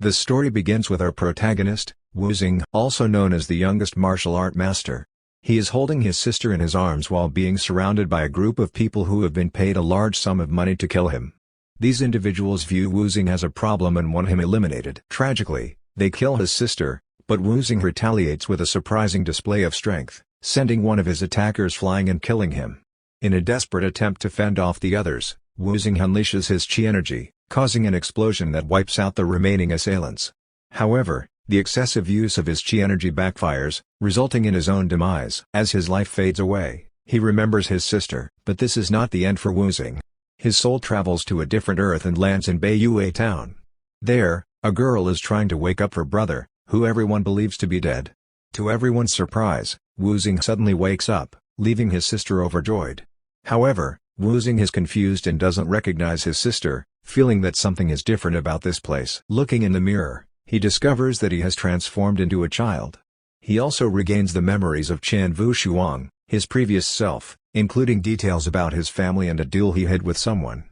The story begins with our protagonist, Wu Xing, also known as the youngest martial art master. He is holding his sister in his arms while being surrounded by a group of people who have been paid a large sum of money to kill him. These individuals view Wu Xing as a problem and want him eliminated. Tragically, they kill his sister, but Wu Xing retaliates with a surprising display of strength, sending one of his attackers flying and killing him. In a desperate attempt to fend off the others, Wu Xing unleashes his chi energy, causing an explosion that wipes out the remaining assailants. However, the excessive use of his chi energy backfires, resulting in his own demise. As his life fades away, he remembers his sister, but this is not the end for Wu Xing. His soul travels to a different Earth and lands in Beiyue Town. There, a girl is trying to wake up her brother, who everyone believes to be dead. To everyone's surprise, Wu Xing suddenly wakes up, leaving his sister overjoyed. However, Wu Xing is confused and doesn't recognize his sister, feeling that something is different about this place. Looking in the mirror, he discovers that he has transformed into a child. He also regains the memories of Chen Wushuang, his previous self, including details about his family and a duel he had with someone.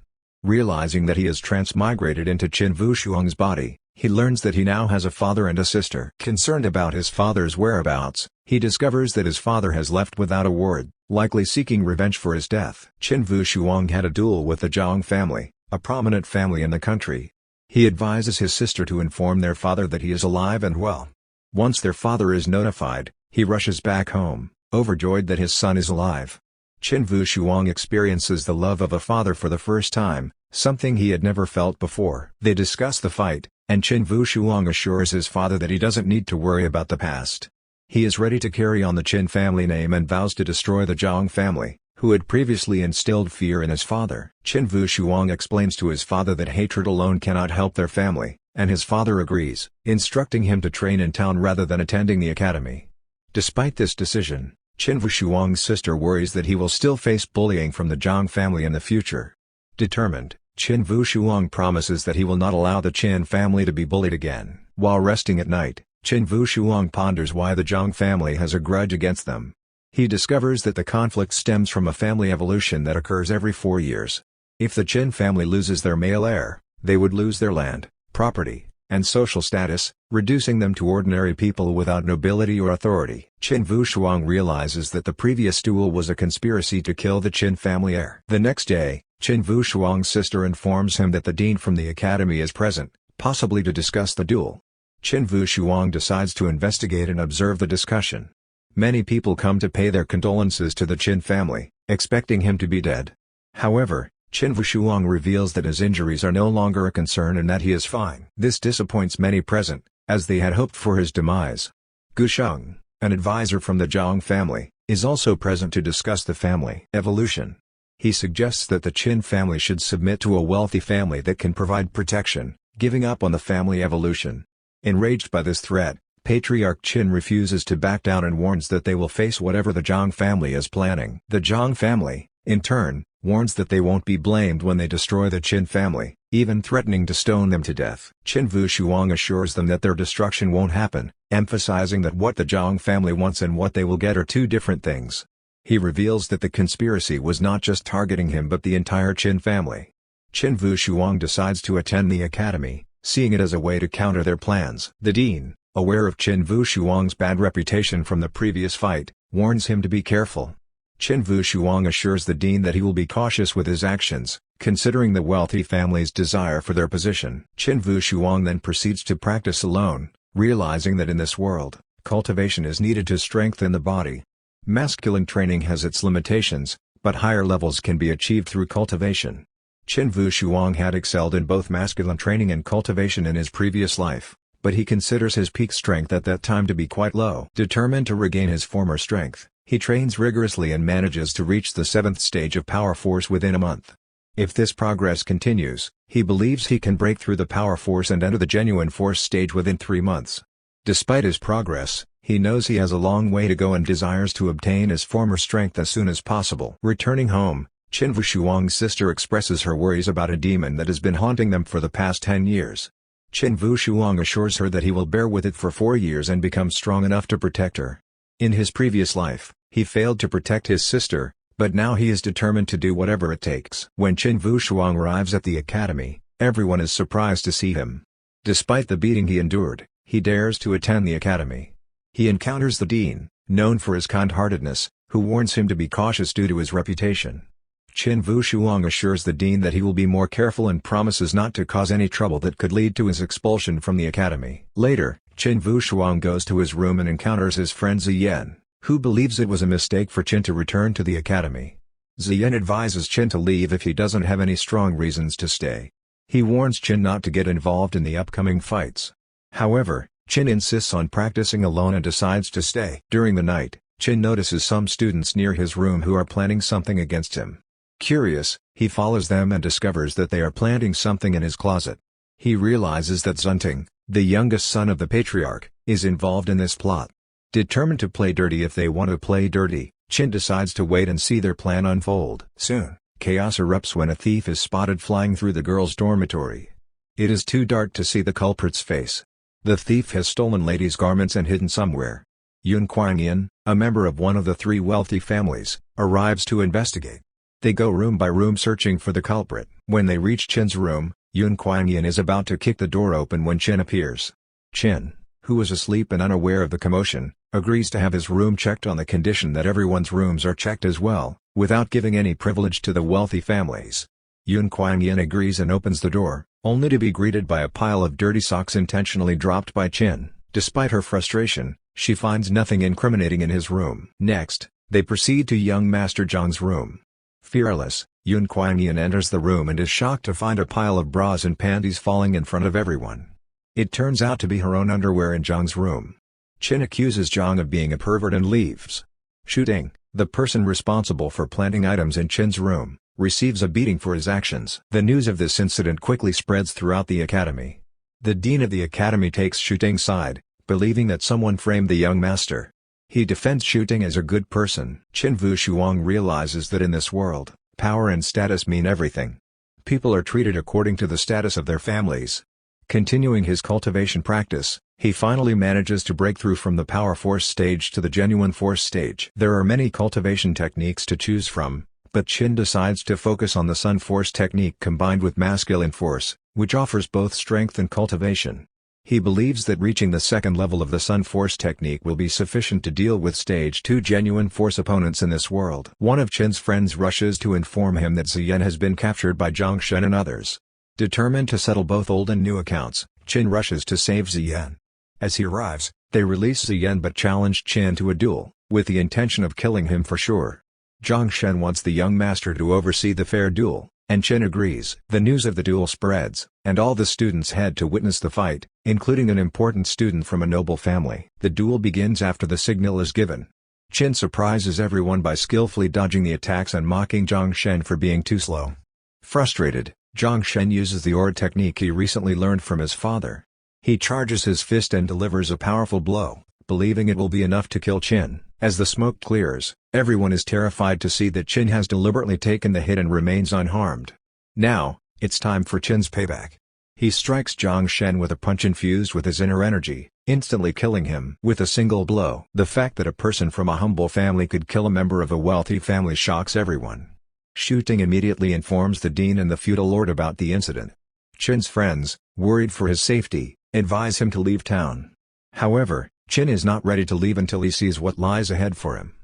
Realizing that he has transmigrated into Chen Wushuang's body, he learns that he now has a father and a sister. Concerned about his father's whereabouts, he discovers that his father has left without a word, likely seeking revenge for his death. Chen Wushuang had a duel with the Zhang family, a prominent family in the country. He advises his sister to inform their father that he is alive and well. Once their father is notified, he rushes back home, overjoyed that his son is alive. Chen Wushuang experiences the love of a father for the first time, something he had never felt before. They discuss the fight, and Chen Wushuang assures his father that he doesn't need to worry about the past. He is ready to carry on the Chen family name and vows to destroy the Zhang family, who had previously instilled fear in his father. Chen Wushuang explains to his father that hatred alone cannot help their family, and his father agrees, instructing him to train in town rather than attending the academy. Despite this decision, Chen Wushuang's sister worries that he will still face bullying from the Zhang family in the future. Determined, Chen Wushuang promises that he will not allow the Chen family to be bullied again. While resting at night, Chen Wushuang ponders why the Zhang family has a grudge against them. He discovers that the conflict stems from a family evolution that occurs every 4 years. If the Chen family loses their male heir, they would lose their land, property, and social status, reducing them to ordinary people without nobility or authority. Chen Wushuang realizes that the previous duel was a conspiracy to kill the Chen family heir. The next day, Chen Wushuang's sister informs him that the dean from the academy is present, possibly to discuss the duel. Chen Wushuang decides to investigate and observe the discussion. Many people come to pay their condolences to the Chen family, expecting him to be dead. However, Chen Wushuang reveals that his injuries are no longer a concern and that he is fine. This disappoints many present, as they had hoped for his demise. Gu Sheng, an advisor from the Zhang family, is also present to discuss the family evolution. He suggests that the Chen family should submit to a wealthy family that can provide protection, giving up on the family evolution. Enraged by this threat, Patriarch Qin refuses to back down and warns that they will face whatever the Zhang family is planning. The Zhang family, in turn, warns that they won't be blamed when they destroy the Qin family, even threatening to stone them to death. Chen Wushuang assures them that their destruction won't happen, emphasizing that what the Zhang family wants and what they will get are two different things. He reveals that the conspiracy was not just targeting him but the entire Qin family. Chen Wushuang decides to attend the academy, seeing it as a way to counter their plans. The dean, aware of Chen Wushuang's bad reputation from the previous fight, warns him to be careful. Chen Wushuang assures the dean that he will be cautious with his actions, considering the wealthy family's desire for their position. Chen Wushuang then proceeds to practice alone, realizing that in this world, cultivation is needed to strengthen the body. Masculine training has its limitations, but higher levels can be achieved through cultivation. Chen Wushuang had excelled in both masculine training and cultivation in his previous life, but he considers his peak strength at that time to be quite low. Determined to regain his former strength, he trains rigorously and manages to reach the 7th stage of power force within a month. If this progress continues, he believes he can break through the power force and enter the genuine force stage within 3 months. Despite his progress, he knows he has a long way to go and desires to obtain his former strength as soon as possible. Returning home, Chen Wushuang's sister expresses her worries about a demon that has been haunting them for the past 10 years. Chen Wushuang assures her that he will bear with it for 4 years and become strong enough to protect her. In his previous life, he failed to protect his sister, but now he is determined to do whatever it takes. When Chen Wushuang arrives at the academy, everyone is surprised to see him. Despite the beating he endured, he dares to attend the academy. He encounters the dean, known for his kind-heartedness, who warns him to be cautious due to his reputation. Qin Wushuang assures the dean that he will be more careful and promises not to cause any trouble that could lead to his expulsion from the academy. Later, Qin Wushuang goes to his room and encounters his friend Ziyan, who believes it was a mistake for Qin to return to the academy. Ziyan advises Qin to leave if he doesn't have any strong reasons to stay. He warns Qin not to get involved in the upcoming fights. However, Qin insists on practicing alone and decides to stay. During the night, Qin notices some students near his room who are planning something against him. Curious, he follows them and discovers that they are planting something in his closet. He realizes that Zunting, the youngest son of the patriarch, is involved in this plot. Determined to play dirty if they want to play dirty, Qin decides to wait and see their plan unfold. Soon, chaos erupts when a thief is spotted flying through the girls' dormitory. It is too dark to see the culprit's face. The thief has stolen ladies' garments and hidden somewhere. Yun Kuangyan, a member of one of the three wealthy families, arrives to investigate. They go room by room searching for the culprit. When they reach Qin's room, Yun Kuangyan is about to kick the door open when Qin appears. Qin, who is asleep and unaware of the commotion, agrees to have his room checked on the condition that everyone's rooms are checked as well, without giving any privilege to the wealthy families. Yun Kuangyan agrees and opens the door, only to be greeted by a pile of dirty socks intentionally dropped by Qin. Despite her frustration, she finds nothing incriminating in his room. Next, they proceed to young Master Zhang's room. Fearless, Yun Kuangyan enters the room and is shocked to find a pile of bras and panties falling in front of everyone. It turns out to be her own underwear in Zhang's room. Qin accuses Zhang of being a pervert and leaves. Shooting, the person responsible for planting items in Qin's room, receives a beating for his actions. The news of this incident quickly spreads throughout the academy. The dean of the academy takes Shooting's side, believing that someone framed the young master. He defends Shooting as a good person. Qin Wushuang realizes that in this world, power and status mean everything. People are treated according to the status of their families. Continuing his cultivation practice, he finally manages to break through from the power force stage to the genuine force stage. There are many cultivation techniques to choose from, but Qin decides to focus on the Sun Force technique combined with masculine force, which offers both strength and cultivation. He believes that reaching the second level of the Sun Force technique will be sufficient to deal with Stage 2 genuine force opponents in this world. One of Qin's friends rushes to inform him that Ziyan has been captured by Zhang Shen and others. Determined to settle both old and new accounts, Qin rushes to save Ziyan. As he arrives, they release Ziyan but challenge Qin to a duel, with the intention of killing him for sure. Zhang Shen wants the young master to oversee the fair duel, and Qin agrees. The news of the duel spreads, and all the students head to witness the fight, including an important student from a noble family. The duel begins after the signal is given. Qin surprises everyone by skillfully dodging the attacks and mocking Zhang Shen for being too slow. Frustrated, Zhang Shen uses the aura technique he recently learned from his father. He charges his fist and delivers a powerful blow, believing it will be enough to kill Qin. As the smoke clears, everyone is terrified to see that Qin has deliberately taken the hit and remains unharmed. Now, it's time for Qin's payback. He strikes Zhang Shen with a punch infused with his inner energy, instantly killing him with a single blow. The fact that a person from a humble family could kill a member of a wealthy family shocks everyone. Shooting immediately informs the dean and the feudal lord about the incident. Qin's friends, worried for his safety, advise him to leave town. However, Qin is not ready to leave until he sees what lies ahead for him.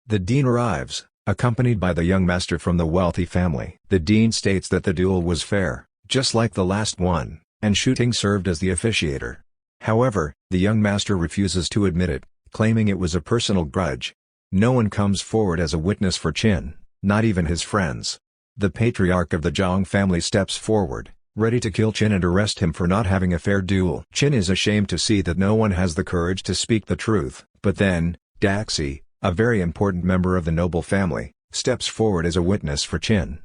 The dean arrives, accompanied by the young master from the wealthy family. The dean states that the duel was fair, just like the last one, and Shooting served as the officiator. However, the young master refuses to admit it, claiming it was a personal grudge. No one comes forward as a witness for Qin, not even his friends. The patriarch of the Zhang family steps forward, ready to kill Qin and arrest him for not having a fair duel. Qin is ashamed to see that no one has the courage to speak the truth, but then, Daxi, a very important member of the noble family, steps forward as a witness for Qin.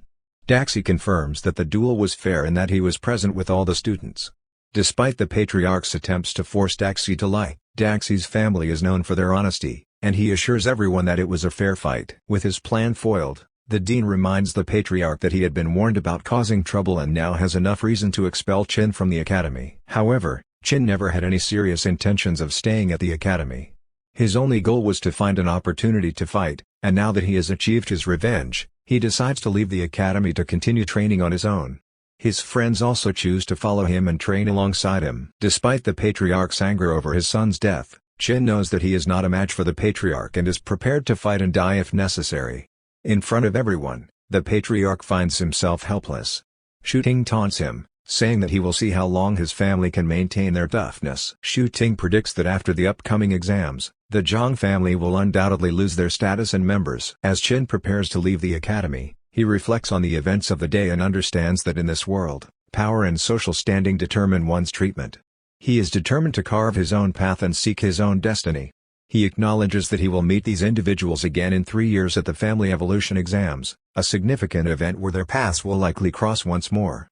Daxi confirms that the duel was fair and that he was present with all the students. Despite the patriarch's attempts to force Daxi to lie, Daxi's family is known for their honesty, and he assures everyone that it was a fair fight. With his plan foiled, the dean reminds the patriarch that he had been warned about causing trouble and now has enough reason to expel Qin from the academy. However, Qin never had any serious intentions of staying at the academy. His only goal was to find an opportunity to fight, and now that he has achieved his revenge, he decides to leave the academy to continue training on his own. His friends also choose to follow him and train alongside him. Despite the patriarch's anger over his son's death, Chin knows that he is not a match for the patriarch and is prepared to fight and die if necessary. In front of everyone, the patriarch finds himself helpless. Shu Ting taunts him, saying that he will see how long his family can maintain their toughness. Shu Ting predicts that after the upcoming exams, the Zhang family will undoubtedly lose their status and members. As Chin prepares to leave the academy, he reflects on the events of the day and understands that in this world, power and social standing determine one's treatment. He is determined to carve his own path and seek his own destiny. He acknowledges that he will meet these individuals again in 3 years at the family evolution exams, a significant event where their paths will likely cross once more.